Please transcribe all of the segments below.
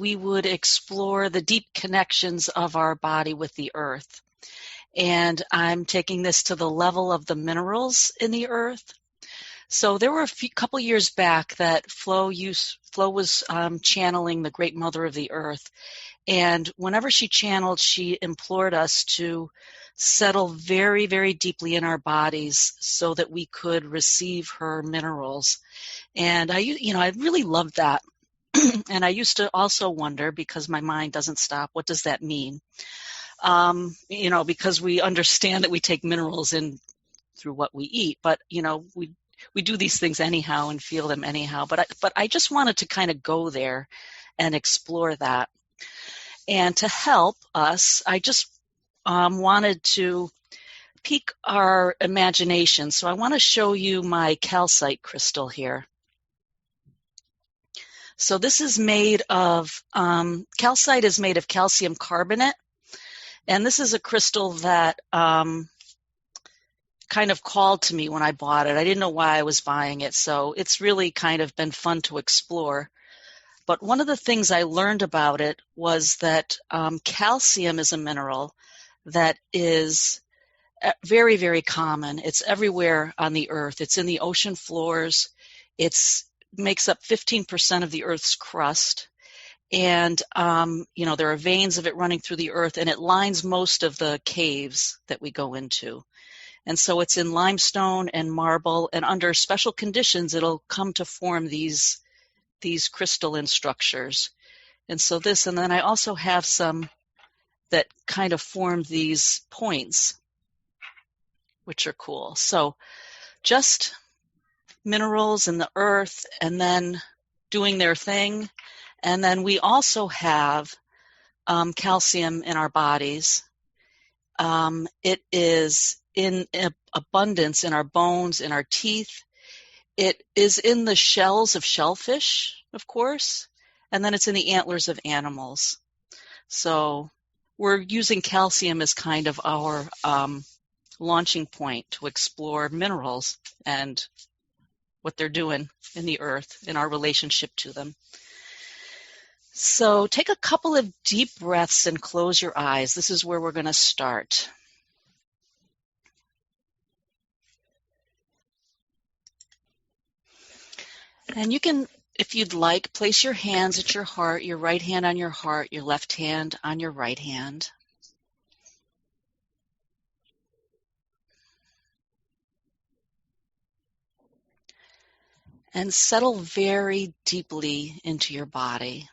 we would explore the deep connections of our body with the earth. And I'm taking this to the level of the minerals in the earth. So there were a couple years back that Flo was channeling the Great Mother of the Earth. And whenever she channeled, she implored us to settle very, very deeply in our bodies so that we could receive her minerals. And I really loved that. And I used to also wonder, because my mind doesn't stop, what does that mean? Because we understand that we take minerals in through what we eat, but we do these things anyhow and feel them anyhow. But I just wanted to kind of go there and explore that. And to help us, I just wanted to pique our imagination. So I want to show you my calcite crystal here. So this is made of, calcite is made of calcium carbonate. And this is a crystal that kind of called to me when I bought it. I didn't know why I was buying it. So it's really kind of been fun to explore. But one of the things I learned about it was that calcium is a mineral that is very, very common. It's everywhere on the earth. It's in the ocean floors. It makes up 15% of the earth's crust. And, there are veins of it running through the earth, and it lines most of the caves that we go into. And so it's in limestone and marble, and under special conditions, it'll come to form these crystalline structures. And so and then I also have some that kind of form these points, which are cool. So just minerals in the earth and then doing their thing. And then we also have calcium in our bodies. It is in abundance in our bones, in our teeth. It is in the shells of shellfish, of course, and then it's in the antlers of animals. So we're using calcium as kind of our launching point to explore minerals and what they're doing in the earth, in our relationship to them. So take a couple of deep breaths and close your eyes. This is where we're going to start. And you can, if you'd like, place your hands at your heart, your right hand on your heart, your left hand on your right hand. And settle very deeply into your body.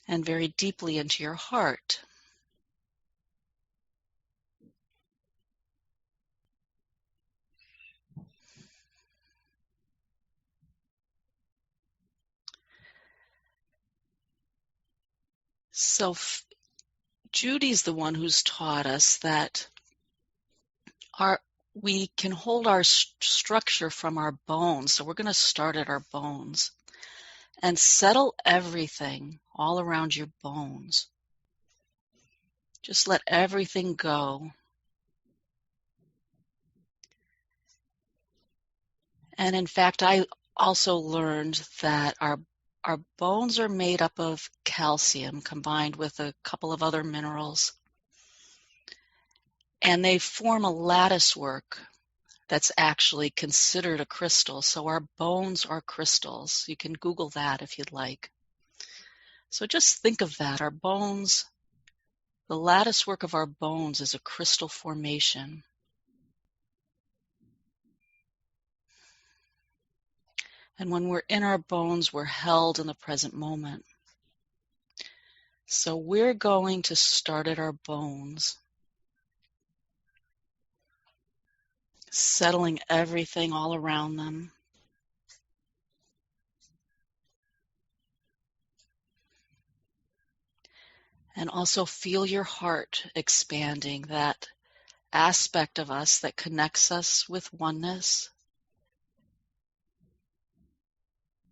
And very deeply into your heart. So Judy's the one who's taught us that we can hold our structure from our bones. So we're going to start at our bones and settle everything all around your bones. Just let everything go. And in fact, I also learned that our bones are made up of calcium combined with a couple of other minerals. And they form a lattice work that's actually considered a crystal. So our bones are crystals. You can Google that if you'd like. So just think of that. Our bones, the lattice work of our bones is a crystal formation. And when we're in our bones, we're held in the present moment. So we're going to start at our bones, settling everything all around them. And also feel your heart expanding, that aspect of us that connects us with oneness,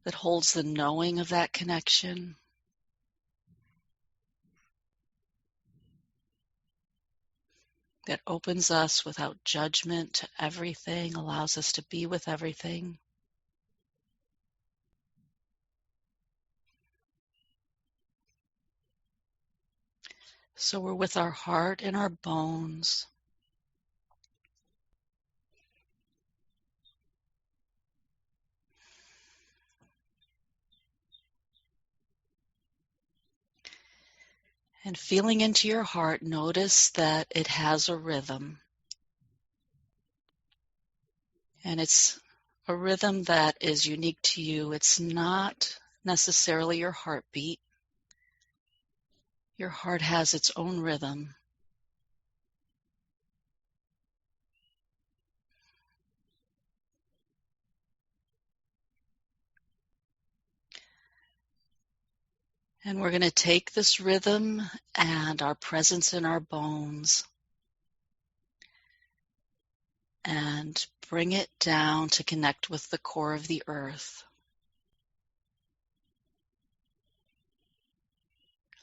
that holds the knowing of that connection. That opens us without judgment to everything, allows us to be with everything. So we're with our heart and our bones. And feeling into your heart, notice that it has a rhythm. And it's a rhythm that is unique to you. It's not necessarily your heartbeat. Your heart has its own rhythm. And we're going to take this rhythm and our presence in our bones and bring it down to connect with the core of the earth.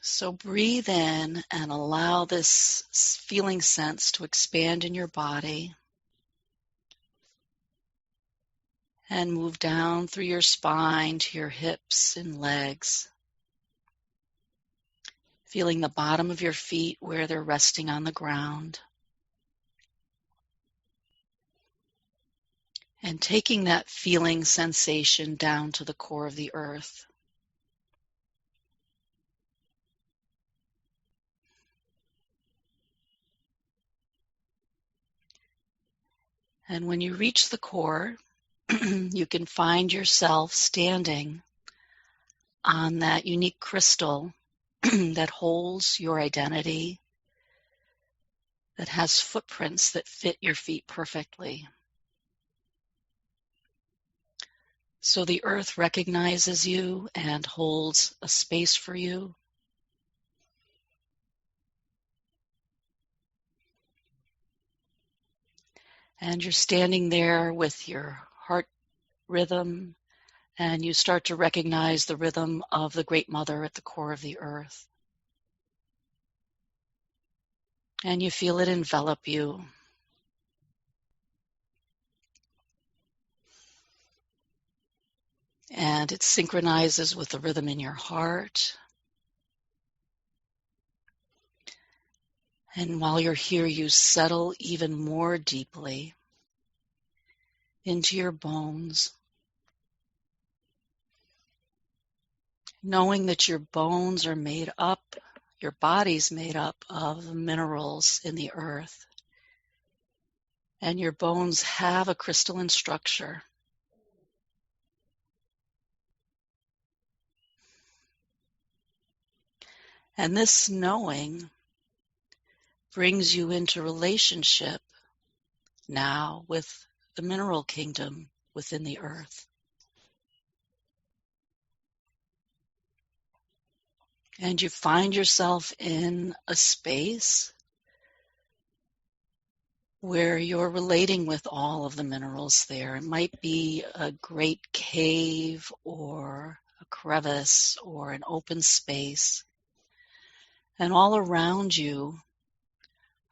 So breathe in and allow this feeling sense to expand in your body and move down through your spine to your hips and legs, feeling the bottom of your feet where they're resting on the ground. And taking that feeling sensation down to the core of the earth. And when you reach the core, you can find yourself standing on that unique crystal that holds your identity, that has footprints that fit your feet perfectly. So the earth recognizes you and holds a space for you. And you're standing there with your heart rhythm, and you start to recognize the rhythm of the Great Mother at the core of the earth. And you feel it envelop you. And it synchronizes with the rhythm in your heart. And while you're here, you settle even more deeply into your bones, knowing that your bones are made up, your body's made up of minerals in the earth. And your bones have a crystalline structure. And this knowing brings you into relationship now with the mineral kingdom within the earth. And you find yourself in a space where you're relating with all of the minerals there. It might be a great cave or a crevice or an open space. And all around you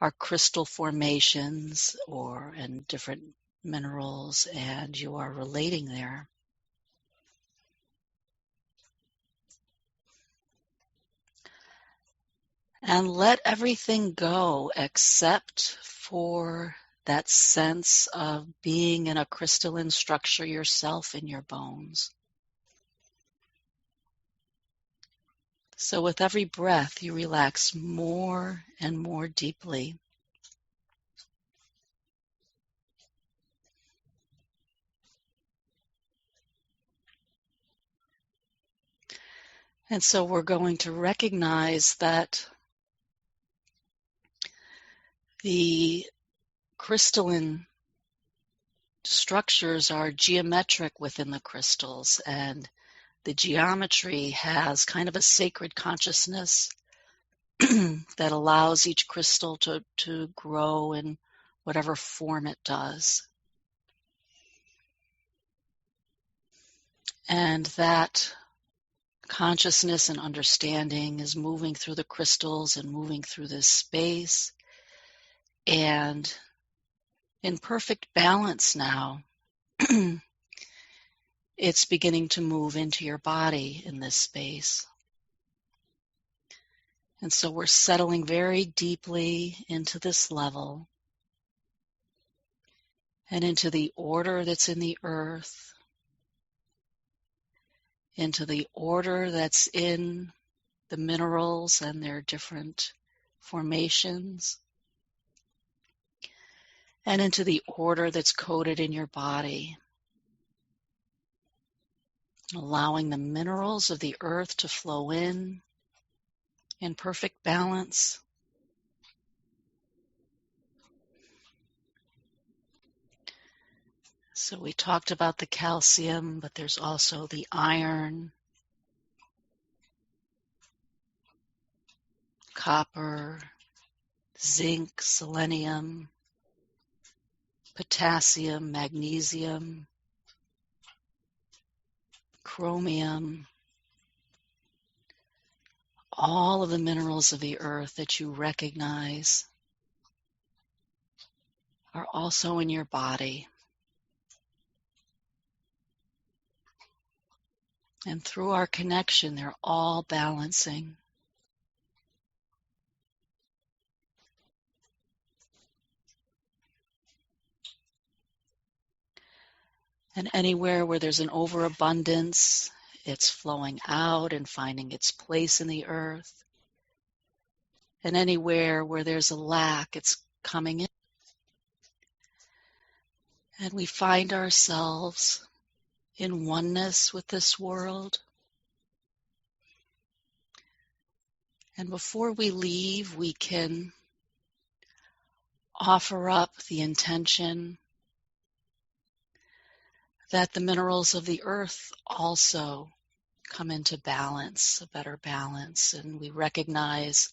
are crystal formations and different minerals, and you are relating there. And let everything go except for that sense of being in a crystalline structure yourself in your bones. So with every breath, you relax more and more deeply. And so we're going to recognize that the crystalline structures are geometric within the crystals, and the geometry has kind of a sacred consciousness that allows each crystal to grow in whatever form it does. And that consciousness and understanding is moving through the crystals and moving through this space. And in perfect balance now, it's beginning to move into your body in this space. And so we're settling very deeply into this level and into the order that's in the earth, into the order that's in the minerals and their different formations, and into the order that's coded in your body, allowing the minerals of the earth to flow in perfect balance. So we talked about the calcium, but there's also the iron, copper, zinc, selenium, potassium, magnesium, chromium, all of the minerals of the earth that you recognize are also in your body. And through our connection, they're all balancing. And anywhere where there's an overabundance, it's flowing out and finding its place in the earth. And anywhere where there's a lack, it's coming in. And we find ourselves in oneness with this world. And before we leave, we can offer up the intention that the minerals of the earth also come into balance, a better balance, and we recognize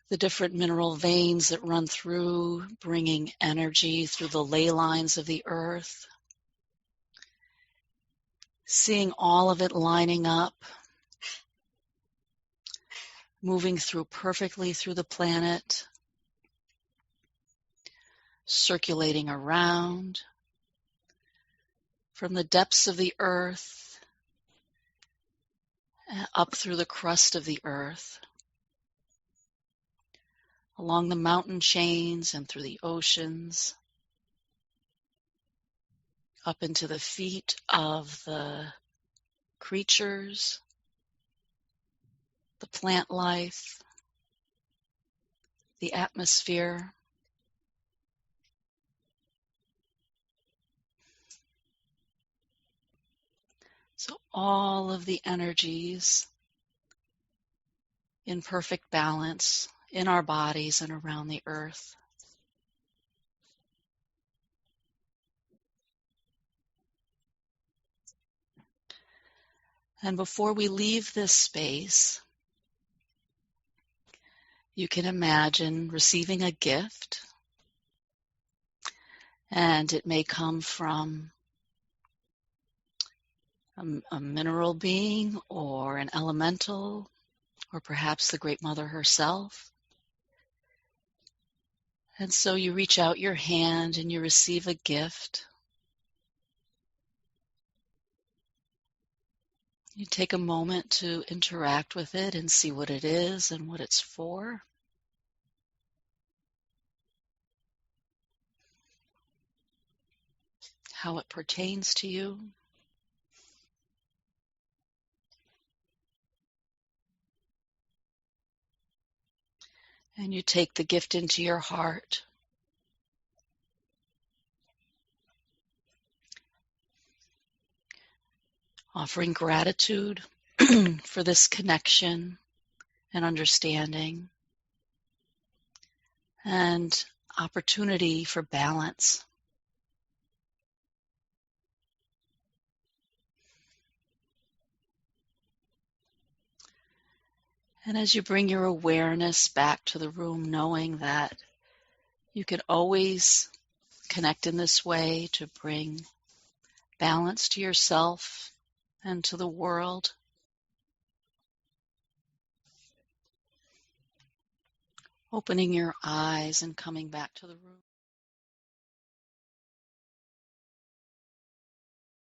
the different mineral veins that run through, bringing energy through the ley lines of the earth, seeing all of it lining up, moving through perfectly through the planet, circulating around from the depths of the earth up through the crust of the earth, along the mountain chains and through the oceans, up into the feet of the creatures, the plant life, the atmosphere. So all of the energies in perfect balance in our bodies and around the earth. And before we leave this space, you can imagine receiving a gift, and it may come from a mineral being or an elemental, or perhaps the Great Mother herself. And so you reach out your hand and you receive a gift. You take a moment to interact with it and see what it is and what it's for. How it pertains to you. And you take the gift into your heart. Offering gratitude for this connection and understanding and opportunity for balance. And as you bring your awareness back to the room, knowing that you can always connect in this way to bring balance to yourself and to the world. Opening your eyes and coming back to the room.